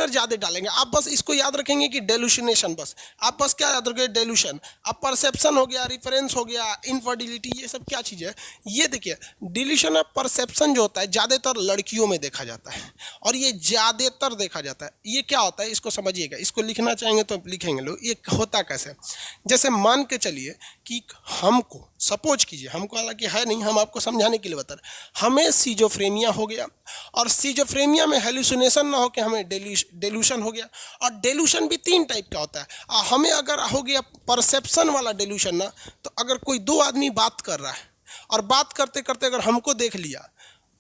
Doctor ज़्यादा डालेंगे। आप बस इसको याद रखेंगे कि डेलुसिनेशन, बस आप बस क्या याद रखेंगे, डेलुशन। अब परसेप्शन हो गया, रिफरेंस हो गया, इनफर्टिलिटी, ये सब क्या चीज़ है। ये देखिए डिल्यूशन ऑफ परसेप्शन जो होता है ज़्यादातर लड़कियों में देखा जाता है, और ये ज़्यादातर देखा जाता है। ये क्या होता है इसको समझिएगा, इसको लिखना चाहेंगे तो लिखेंगे लोग। ये होता कैसे, जैसे मान के चलिए कि हमको, सपोज कीजिए, हमको हालांकि है नहीं, हम आपको समझाने के लिए बता रहे, हमें सीजोफ्रेनिया हो गया, और सीजोफ्रेनिया में हेलुसिनेशन ना हो के हमें डेल्यूशन हो गया। और डेल्यूशन भी 3 टाइप का होता है। हमें अगर हो गया परसेप्शन वाला डेल्यूशन ना, तो अगर कोई 2 आदमी बात कर रहा है और बात करते करते अगर हमको देख लिया,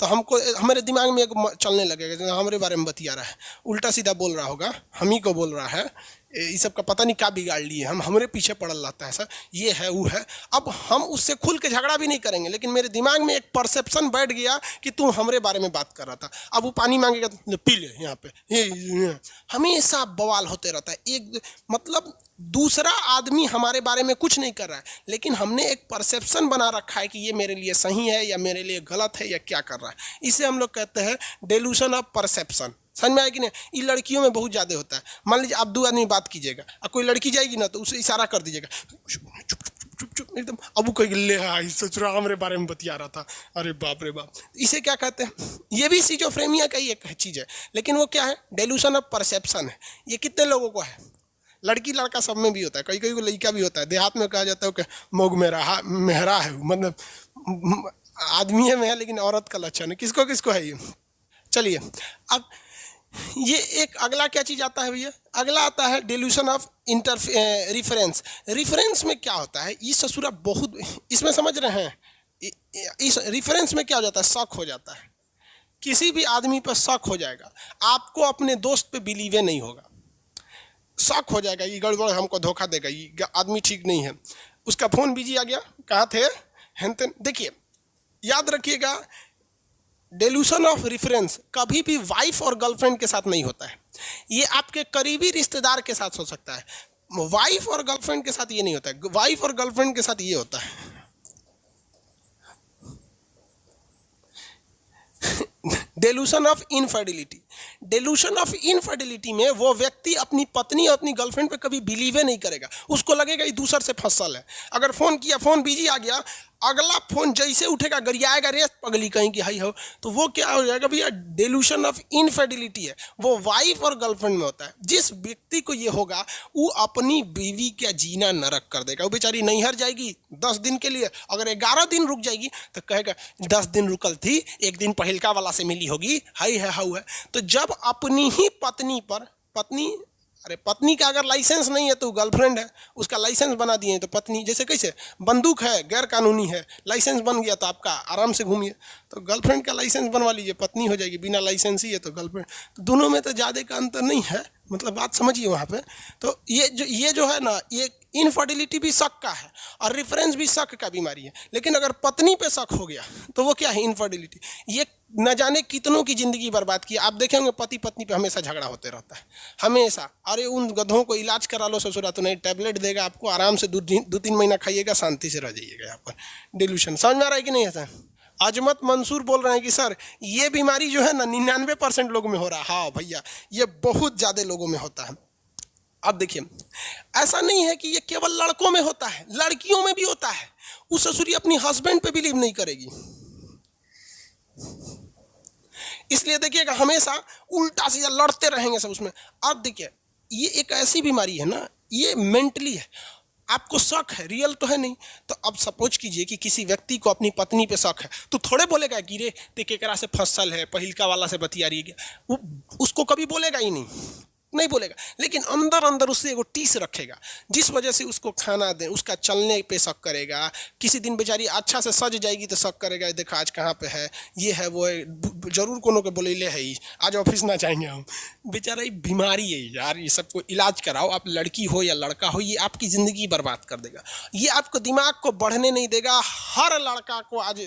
तो हमको, हमारे दिमाग में एक चलने लगेगा जैसे हमारे बारे में बतिया रहा है, उल्टा सीधा बोल रहा होगा, हम ही को बोल रहा है, ये सब का पता नहीं क्या बिगाड़ लिए, हम हमारे पीछे पड़ल रहता है सर, ये है वो है। अब हम उससे खुल के झगड़ा भी नहीं करेंगे, लेकिन मेरे दिमाग में एक परसेप्शन बैठ गया कि तू हमारे बारे में बात कर रहा था। अब वो पानी मांगेगा तो पी ले, यहाँ पे ये हमेशा बवाल होते रहता है। एक मतलब दूसरा आदमी हमारे बारे में कुछ नहीं कर रहा है, लेकिन हमने एक परसेप्शन बना रखा है कि ये मेरे लिए सही है या मेरे लिए गलत है या क्या कर रहा है। इसे हम लोग कहते हैं डेल्यूशन ऑफ परसेप्शन। समझ में आया कि नहीं। ये लड़कियों में बहुत ज़्यादा होता है। मान लीजिए आप 2 आदमी बात कीजिएगा और कोई लड़की जाएगी ना, तो उसे इशारा कर दीजिएगा, चुप चुप चुप एकदम। अब वो कहेगी ले ससुरा हमारे बारे में बतिया रहा था, अरे बाप रे बाप। इसे क्या कहते हैं, ये भी सीजोफ्रेनिया का ही एक चीज़ है, लेकिन वो क्या है, डेल्यूशन ऑफ परसेप्शन है। ये कितने लोगों को है, लड़की लड़का सब में भी होता है, कई कई को लड़का भी होता है। देहात में कहा जाता है कि मोग मेहरा है, मतलब आदमी में है लेकिन औरत का लक्षण है। किसको किसको है ये। चलिए अब ये एक अगला क्या चीज़ आता है भैया, अगला आता है डेल्यूशन ऑफ रिफरेंस। रिफरेंस में क्या होता है, ये ससुरा बहुत, इसमें समझ रहे हैं, इस रिफरेंस में क्या हो जाता है, शक हो जाता है। किसी भी आदमी पर शक हो जाएगा, आपको अपने दोस्त पे बिलीव नहीं होगा, शक हो जाएगा, ये गड़बड़, हमको धोखा देगा, ये आदमी ठीक नहीं है। उसका फ़ोन बिजी आ गया, कहाँ थे हेनतेन। देखिए याद रखिएगा, डेल्यूशन ऑफ रिफरेंस कभी भी वाइफ और गर्लफ्रेंड के साथ नहीं होता है। ये आपके करीबी रिश्तेदार के साथ हो सकता है, वाइफ और गर्लफ्रेंड के साथ ये नहीं होता है। वाइफ और गर्लफ्रेंड के साथ ये होता है dilution of infertility. Dilution of infertility में वो व्यक्ति अपनी पत्नी और अपनी गर्लफ्रेंड पे कभी बिलीव नहीं करेगा, उसको लगेगा ये दूसर से फसल है। अगर फ़ोन किया, फ़ोन बिजी आ गया, अगला फ़ोन जैसे उठेगा गरियाएगा, रे पगली कहीं की हाई हो, तो वो क्या हो जाएगा भैया, डेल्यूशन ऑफ इनफर्टिलिटी है। वो वाइफ और गर्लफ्रेंड में होता है। जिस व्यक्ति को ये होगा वो अपनी बीवी का जीना नरक कर देगा। वो बेचारी नैहर जाएगी 10 दिन के लिए, अगर 11 दिन रुक जाएगी तो कहेगा 10 दिन रुकल थी, एक दिन पहिलका वाला से मिली होगी, हाई है हाउ है। तो जब अपनी ही पत्नी पर, पत्नी का अगर लाइसेंस नहीं है तो गर्लफ्रेंड है, उसका लाइसेंस बना दिए तो पत्नी, जैसे कैसे बंदूक है, गैर कानूनी है, लाइसेंस बन गया तो आपका आराम से घूमिए, तो गर्लफ्रेंड का लाइसेंस बनवा लीजिए, पत्नी हो जाएगी। बिना लाइसेंस ही है तो गर्लफ्रेंड। तो दोनों में तो ज़्यादा का अंतर नहीं है, मतलब बात समझिए वहाँ पे। तो ये जो है ना, ये इनफर्टिलिटी भी शक का है और रेफरेंस भी शक का बीमारी है। लेकिन अगर पत्नी पे शक हो गया तो वो क्या है, इनफर्टिलिटी। ये न जाने कितनों की ज़िंदगी बर्बाद की। आप देखेंगे पति पत्नी पे हमेशा झगड़ा होते रहता है, हमेशा। अरे उन गधों को इलाज करा लो ससुरा, तो नहीं, टैबलेट देगा आपको, आराम से 2-3 महीना खाइएगा, शांति से रह जाइएगा। यहाँ पर डिल्यूशन समझ में आ रहा है कि नहीं है सर। अजमत मंसूर बोल रहे हैं कि सर ये बीमारी जो है ना 99% लोगों में हो रहा है। हाँ भैया, ये बहुत ज़्यादा लोगों में होता है। अब देखिए, ऐसा नहीं है कि ये केवल लड़कों में होता है, लड़कियों में भी होता है। उस ससुरी अपनी हस्बैंड पे बिलीव नहीं करेगी, इसलिए देखिएगा हमेशा उल्टा सीधा लड़ते रहेंगे सब उसमें। अब देखिए, ये एक ऐसी बीमारी है ना, ये मेंटली है। आपको शक है, रियल तो है नहीं। तो अब सपोज कीजिए कि किसी व्यक्ति को अपनी पत्नी पे शक है, तो थोड़े बोलेगा कि रे ते केकरा से फसल है, पहिलका वाला से बतिया रही है, वो उसको कभी बोलेगा ही नहीं बोलेगा। लेकिन अंदर अंदर उससे एगो टीस रखेगा, जिस वजह से उसको खाना दे, उसका चलने पे शक करेगा। किसी दिन बेचारी अच्छा से सज जाएगी तो शक करेगा, देखा आज कहाँ पे है, ये है वो है, जरूर कोनो के बोले ले है ही, आज ऑफिस ना जाएंगे हम। बेचारा ये बीमारी है यार, ये सबको इलाज कराओ। आप लड़की हो या लड़का हो, ये आपकी ज़िंदगी बर्बाद कर देगा। ये आपको दिमाग को बढ़ने नहीं देगा। हर लड़का को आज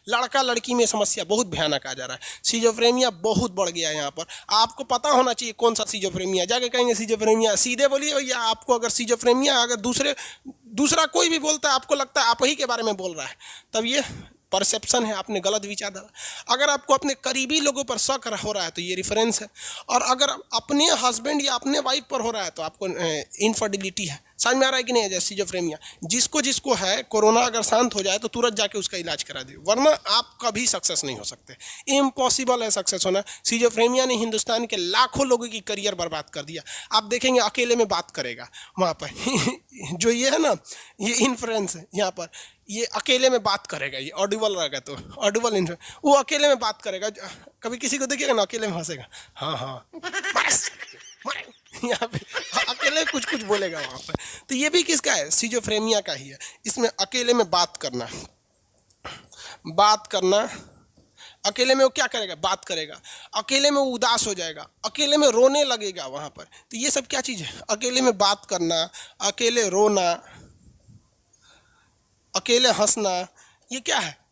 लड़का लड़की में समस्या बहुत भयानक आ जा रहा है। सीजोफ्रेनिया बहुत बढ़ गया है यहाँ पर। आपको पता होना चाहिए कौन सा सीजोफ्रेनिया। जाके कहेंगे सीजोफ्रेनिया, सीधे बोलिए भैया। आपको अगर सीजोफ्रेनिया, अगर दूसरा कोई भी बोलता है, आपको लगता है आप ही के बारे में बोल रहा है, तब ये परसेप्शन है, आपने गलत विचार डाला। अगर आपको अपने करीबी लोगों पर शक हो रहा है तो ये रेफरेंस है, और अगर अपने हस्बैंड या अपने वाइफ पर हो रहा है तो आपको इनफर्टिलिटी है। समझ में आ रहा है कि नहीं है? जैसे सिजोफ्रेनिया जिसको जिसको है, कोरोना अगर शांत हो जाए तो तुरंत जाके उसका इलाज करा दिए, वरना आप कभी सक्सेस नहीं हो सकते। इम्पॉसिबल है सक्सेस होना। सिजोफ्रेनिया ने हिंदुस्तान के लाखों लोगों की करियर बर्बाद कर दिया। आप देखेंगे अकेले में बात करेगा वहाँ पर जो ये है ना, ये इन्फ्लुएंस है यहाँ पर, ये अकेले में बात करेगा, ये ऑडिबल रहेगा तो ऑडिबल इन्फ्लुएंस, वो अकेले में बात करेगा। कभी किसी को देखिएगा ना अकेले में हंसेगा, हाँ हाँ बस यहाँ पे अकेले कुछ कुछ बोलेगा वहाँ पर। तो ये भी किसका है? सिजोफ्रेनिया का ही है। इसमें अकेले में बात करना, अकेले में वो क्या करेगा? बात करेगा। अकेले में वो उदास हो जाएगा, अकेले में रोने लगेगा वहाँ पर। तो ये सब क्या चीज़ है? अकेले में बात करना, अकेले रोना, अकेले हंसना, ये क्या है?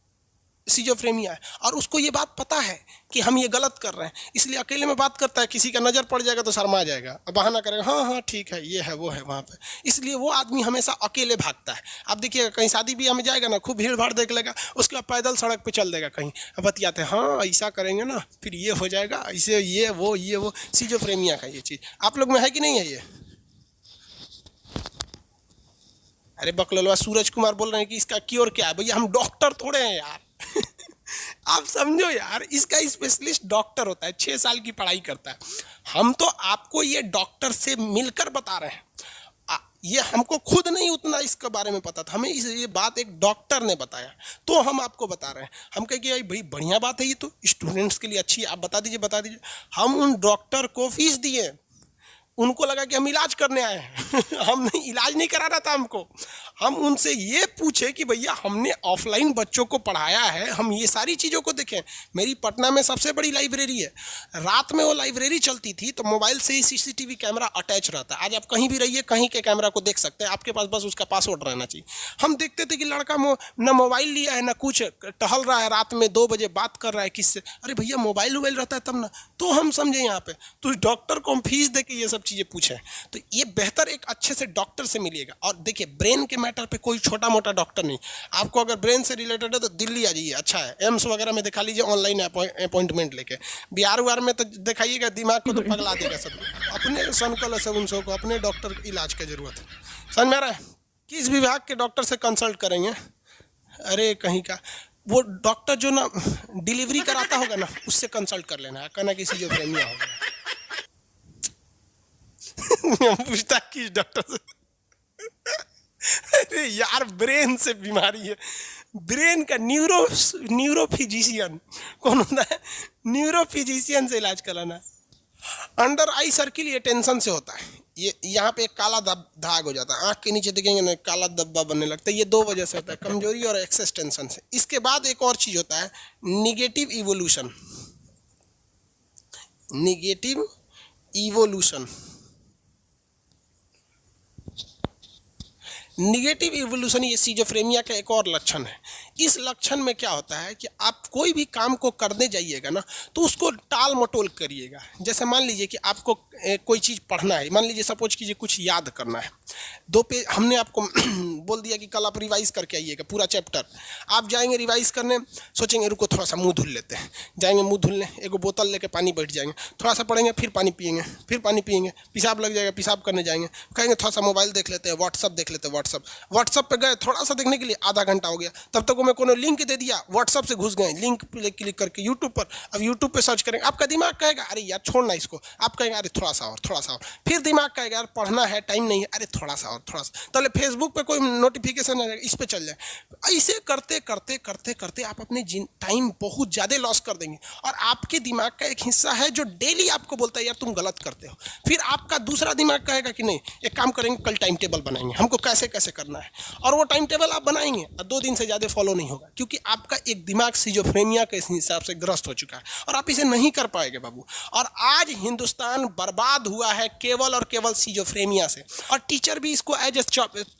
सिजोफ्रेनिया है। और उसको ये बात पता है कि हम ये गलत कर रहे हैं, इसलिए अकेले में बात करता है। किसी का नज़र पड़ जाएगा तो शर्मा जाएगा, बहाना करेगा, हाँ हाँ ठीक है, ये है वो है वहाँ पे। इसलिए वो आदमी हमेशा अकेले भागता है। आप देखिएगा कहीं शादी ब्याह में जाएगा ना, खूब भीड़ भाड़ देख लेगा, उसके बाद पैदल सड़क पे चल देगा, कहीं बतियाते हैं, हाँ ऐसा करेंगे ना फिर ये हो जाएगा, ऐसे ये वो। सिजोफ्रेनिया का ये चीज़ आप लोग में है कि नहीं है? ये अरे बकलवा सूरज कुमार बोल रहे हैं कि इसका क्योर क्या है। भैया हम डॉक्टर थोड़े हैं यार आप समझो यार, इसका स्पेशलिस्ट डॉक्टर होता है, 6 साल की पढ़ाई करता है। हम तो आपको ये डॉक्टर से मिलकर बता रहे हैं, ये हमको खुद नहीं उतना इसके बारे में पता था, हमें ये बात एक डॉक्टर ने बताया तो हम आपको बता रहे हैं। हम कहे कि भाई बढ़िया बात है, ये तो स्टूडेंट्स के लिए अच्छी है, आप बता दीजिए। हम उन डॉक्टर को फीस दिए, उनको लगा कि हम इलाज करने आए हैं हम नहीं, इलाज नहीं कराना था हमको। हम उनसे ये पूछे कि भैया हमने ऑफलाइन बच्चों को पढ़ाया है, हम ये सारी चीज़ों को देखें। मेरी पटना में सबसे बड़ी लाइब्रेरी है, रात में वो लाइब्रेरी चलती थी तो मोबाइल से ही सीसीटीवी कैमरा अटैच रहता है। आज आप कहीं भी रहिए, कहीं के कैमरा को देख सकते हैं, आपके पास बस उसका पासवर्ड रहना चाहिए। हम देखते थे कि लड़का न मोबाइल लिया है, न कुछ, टहल रहा है रात में 2 बजे, बात कर रहा है किससे। अरे भैया मोबाइल रहता है तब ना, तो हम समझे यहाँ पे तो डॉक्टर को हम फीस दे के ये सब चीज़ें पूछें। तो ये बेहतर एक अच्छे से डॉक्टर से मिलिएगा। और देखिए ब्रेन के मैटर पे कोई छोटा मोटा डॉक्टर नहीं, आपको अगर ब्रेन से रिलेटेड है तो दिल्ली आ जाइए, अच्छा है, एम्स वगैरह में दिखा लीजिए ऑनलाइन अपॉइंटमेंट लेके। बिहार में तो दिखाइएगा, दिमाग को तो पगला देगा सब। अपने सनकल है उन सबको अपने डॉक्टर इलाज की जरूरत है। समझ में आ रहा है? किस विभाग के डॉक्टर से कंसल्ट करेंगे? अरे कहीं का वो डॉक्टर जो ना डिलीवरी कराता होगा ना, उससे कंसल्ट कर लेना, कहना किसी जो प्रेमिया होगा पूछता किस डॉक्टर से अरे यार ब्रेन से बीमारी है, ब्रेन का न्यूरोफिजिशियन कौन होता है? न्यूरोफिजिशियन से इलाज कराना। अंडर आई सर्किल ये टेंशन से होता है, ये यहाँ पे एक काला दाग हो जाता है, आँख के नीचे देखेंगे ना काला धब्बा बनने लगता है, ये 2 वजह से होता है, कमजोरी और एक्सेस टेंशन से। इसके बाद एक और चीज़ होता है निगेटिव इवोल्यूशन। निगेटिव इवोल्यूशन ये सिजोफ्रेनिया का एक और लक्षण है। इस लक्षण में क्या होता है कि आप कोई भी काम को करने जाइएगा ना तो उसको टाल मटोल करिएगा। जैसे मान लीजिए कि आपको कोई चीज़ पढ़ना है, मान लीजिए सपोज कीजिए कुछ याद करना है, 2 पेज हमने आपको बोल दिया कि कल आप रिवाइज करके आइएगा पूरा चैप्टर। आप जाएंगे रिवाइज करने, सोचेंगे रुको थोड़ा सा मुँह धुल लेते हैं, जाएंगे मुँह धुलने, एक बोतल लेके पानी बैठ जाएंगे, थोड़ा सा पढ़ेंगे, फिर पानी पिएंगे, पेशाब लग जाएगा, पेशाब करने जाएंगे, कहेंगे थोड़ा सा मोबाइल देख लेते हैं, व्हाट्सअप देख लेते हैं, व्हाट्सअप पे गए, थोड़ा सा देखने के लिए आधा घंटा हो गया, तब तक मैं कोनो लिंक दे दिया, व्हाट्सअप से घुस गए, लिंक पे क्लिक करके यूट्यूब पर, अब यूट्यूब पे सर्च करेंगे, आपका दिमाग कहेगा अरे यार छोड़ना इसको, आप कहेंगे अरे थोड़ा सा और, फिर दिमाग कहेगा यार पढ़ना है, टाइम नहीं है, अरे थोड़ा सा और, तो फेसबुक पे कोई नोटिफिकेशन आ जाएगा, इस पे चल जाए। ऐसे करते करते करते करते आप अपने टाइम बहुत ज़्यादा लॉस कर देंगे। और आपके दिमाग का एक हिस्सा है जो डेली आपको बोलता है यार तुम गलत करते हो, फिर आपका दूसरा दिमाग कहेगा कि नहीं एक काम करेंगे, कल टाइम टेबल बनाएंगे, हमको कैसे कैसे करना है, और वो टाइम टेबल आप बनाएंगे और 2 दिन से ज़्यादा फॉलो नहीं होगा, क्योंकि आपका एक दिमाग सिजोफ्रेनिया के हिसाब से ग्रस्त हो चुका है और आप इसे नहीं कर पाएंगे बाबू। और आज हिंदुस्तान बर्बाद हुआ है केवल और केवल सिजोफ्रेनिया से। और टीचर भी इसको एज ए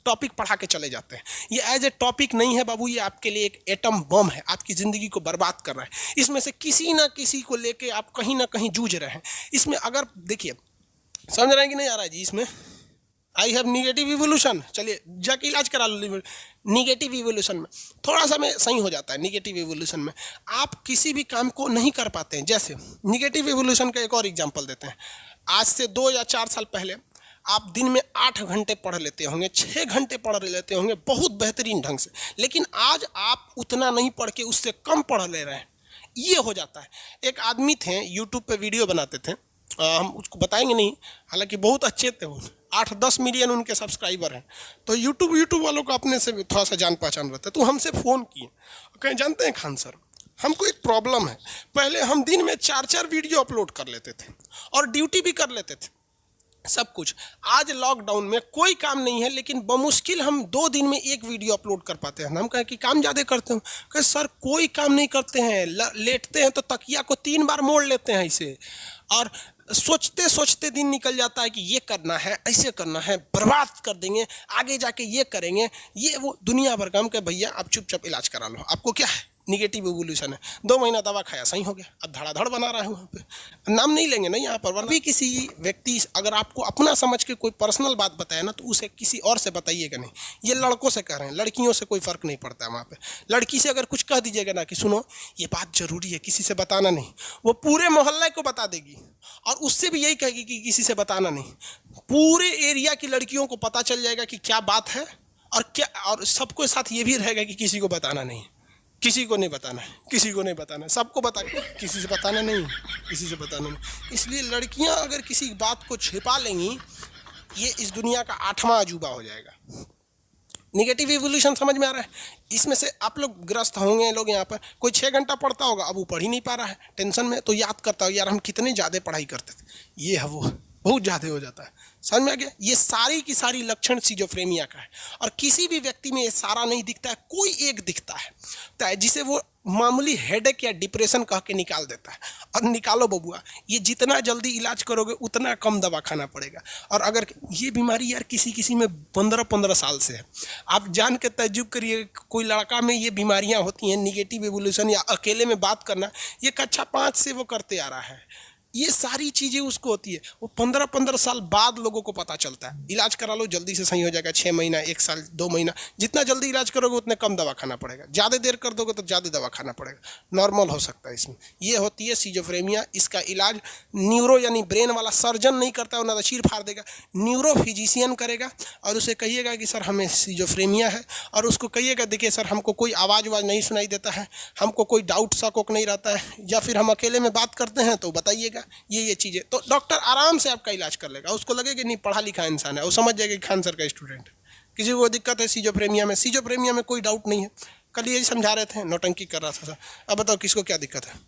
टॉपिक पढ़ा के चले जाते हैं। ये एज ए टॉपिक नहीं है बाबू, ये आपके लिए एक एटम बम है, आपकी ज़िंदगी को बर्बाद कर रहा है। इसमें से किसी ना किसी को लेके आप कहीं ना कहीं जूझ रहे हैं। इसमें अगर देखिए समझ रहे हैं कि नहीं आ रहा है जी, इसमें आई हैव निगेटिव इवोल्यूशन, चलिए जाके इलाज करा लो। निगेटिव इवोल्यूशन में थोड़ा सा में सही हो जाता है। निगेटिव इवोल्यूशन में आप किसी भी काम को नहीं कर पाते हैं। जैसे निगेटिव इवोल्यूशन का एक और एग्जांपल देते हैं। आज से 2 या 4 साल पहले आप दिन में 8 घंटे पढ़ लेते होंगे, 6 घंटे पढ़ लेते होंगे बहुत बेहतरीन ढंग से, लेकिन आज आप उतना नहीं पढ़ के उससे कम पढ़ ले रहे हैं। ये हो जाता है। एक आदमी थे यूट्यूब पे वीडियो बनाते थे, हम उसको बताएंगे नहीं, हालांकि बहुत अच्छे थे वो, 8-10 मिलियन उनके सब्सक्राइबर हैं। तो यूट्यूब वालों को अपने से थोड़ा सा जान पहचान रहता है। तो हमसे फ़ोन किए, कहें जानते हैं खान सर, हमको एक प्रॉब्लम है। पहले हम दिन में 4-4 वीडियो अपलोड कर लेते थे और ड्यूटी भी कर लेते थे, सब कुछ। आज लॉकडाउन में कोई काम नहीं है, लेकिन बमुश्किल हम 2 दिन में 1 वीडियो अपलोड कर पाते हैं। हम कहें कि काम ज़्यादा करते हो, कहे सर कोई काम नहीं करते हैं, लेटते हैं तो तकिया को 3 बार मोड़ लेते हैं इसे, और सोचते सोचते दिन निकल जाता है कि ये करना है, ऐसे करना है, बर्बाद कर देंगे, आगे जाके ये करेंगे, ये वो दुनिया भर काम के। भैया आप चुपचाप इलाज करा लो, आपको क्या है, निगेटिव इवोल्यूशन है। 2 महीना दवा खाया सही हो गया, अब धड़ाधड़ बना रहा है वहाँ पे। नाम नहीं लेंगे ना यहाँ पर, वरना भी किसी व्यक्ति अगर आपको अपना समझ के कोई पर्सनल बात बताए ना, तो उसे किसी और से बताइएगा नहीं। ये लड़कों से कह रहे हैं, लड़कियों से कोई फ़र्क नहीं पड़ता है वहाँ पे। लड़की से अगर कुछ कह दीजिएगा ना कि सुनो ये बात ज़रूरी है, किसी से बताना नहीं, वो पूरे मोहल्ले को बता देगी, और उससे भी यही कहेगी कि किसी से बताना नहीं। पूरे एरिया की लड़कियों को पता चल जाएगा कि क्या बात है, और क्या, और सबके साथ ये भी रहेगा कि किसी को बताना नहीं, किसी को नहीं बताना है, किसी को नहीं बताना है, सबको बता, किसी से बताना नहीं, किसी से बताना नहीं। इसलिए लड़कियां अगर किसी बात को छिपा लेंगी, ये इस दुनिया का 8वां अजूबा हो जाएगा। निगेटिव इवोल्यूशन समझ में आ रहा है? इसमें से आप लोग ग्रस्त होंगे। लोग यहाँ पर कोई 6 घंटा पढ़ता होगा, अब वो पढ़ ही नहीं पा रहा है टेंशन में, तो याद करता होगा यार हम कितने ज़्यादा पढ़ाई करते थे, ये है वो, बहुत ज़्यादा हो जाता है। समझ में आ गया? ये सारी की सारी लक्षण सिजोफ्रेनिया का है। और किसी भी व्यक्ति में ये सारा नहीं दिखता है, कोई एक दिखता है जिसे वो मामूली हेडेक या डिप्रेशन कह के निकाल देता है। और निकालो बबुआ, ये जितना जल्दी इलाज करोगे उतना कम दवा खाना पड़ेगा। और अगर ये बीमारी यार किसी में 15-15 साल से है, आप जान के तजुब करिए, कोई लड़का में ये बीमारियां होती हैं, निगेटिव इवोल्यूशन या अकेले में बात करना, ये कक्षा 5 से वो करते आ रहा है। ये सारी चीज़ें उसको होती है, वो 15-15 साल बाद लोगों को पता चलता है। इलाज करा लो, जल्दी से सही हो जाएगा। 6 महीना, 1 साल, 2 महीना, जितना जल्दी इलाज करोगे उतने कम दवा खाना पड़ेगा। ज़्यादा देर कर दोगे तो ज़्यादा दवा खाना पड़ेगा। नॉर्मल हो सकता है इसमें। ये होती है सिजोफ्रेनिया। इसका इलाज न्यूरो यानी ब्रेन वाला सर्जन नहीं करता है, वो नशीर फाड़ देगा, न्यूरो फिजिशियन करेगा। और उसे कहिएगा कि सर हमें सिजोफ्रेनिया है, और उसको कहिएगा देखिए सर हमको कोई आवाज़ नहीं सुनाई देता है, हमको कोई डाउट शक नहीं रहता है, या फिर हम अकेले में बात करते हैं तो बताइएगा ये चीज़ें, तो डॉक्टर आराम से आपका इलाज कर लेगा। उसको लगेगा नहीं पढ़ा लिखा इंसान है, वो समझ जाएगा कि खान सर का स्टूडेंट है। किसी को दिक्कत है सिजोफ्रेनिया में कोई डाउट नहीं है। कल यही समझा रहे थे, नौटंकी कर रहा था सर। अब बताओ किसको क्या दिक्कत है?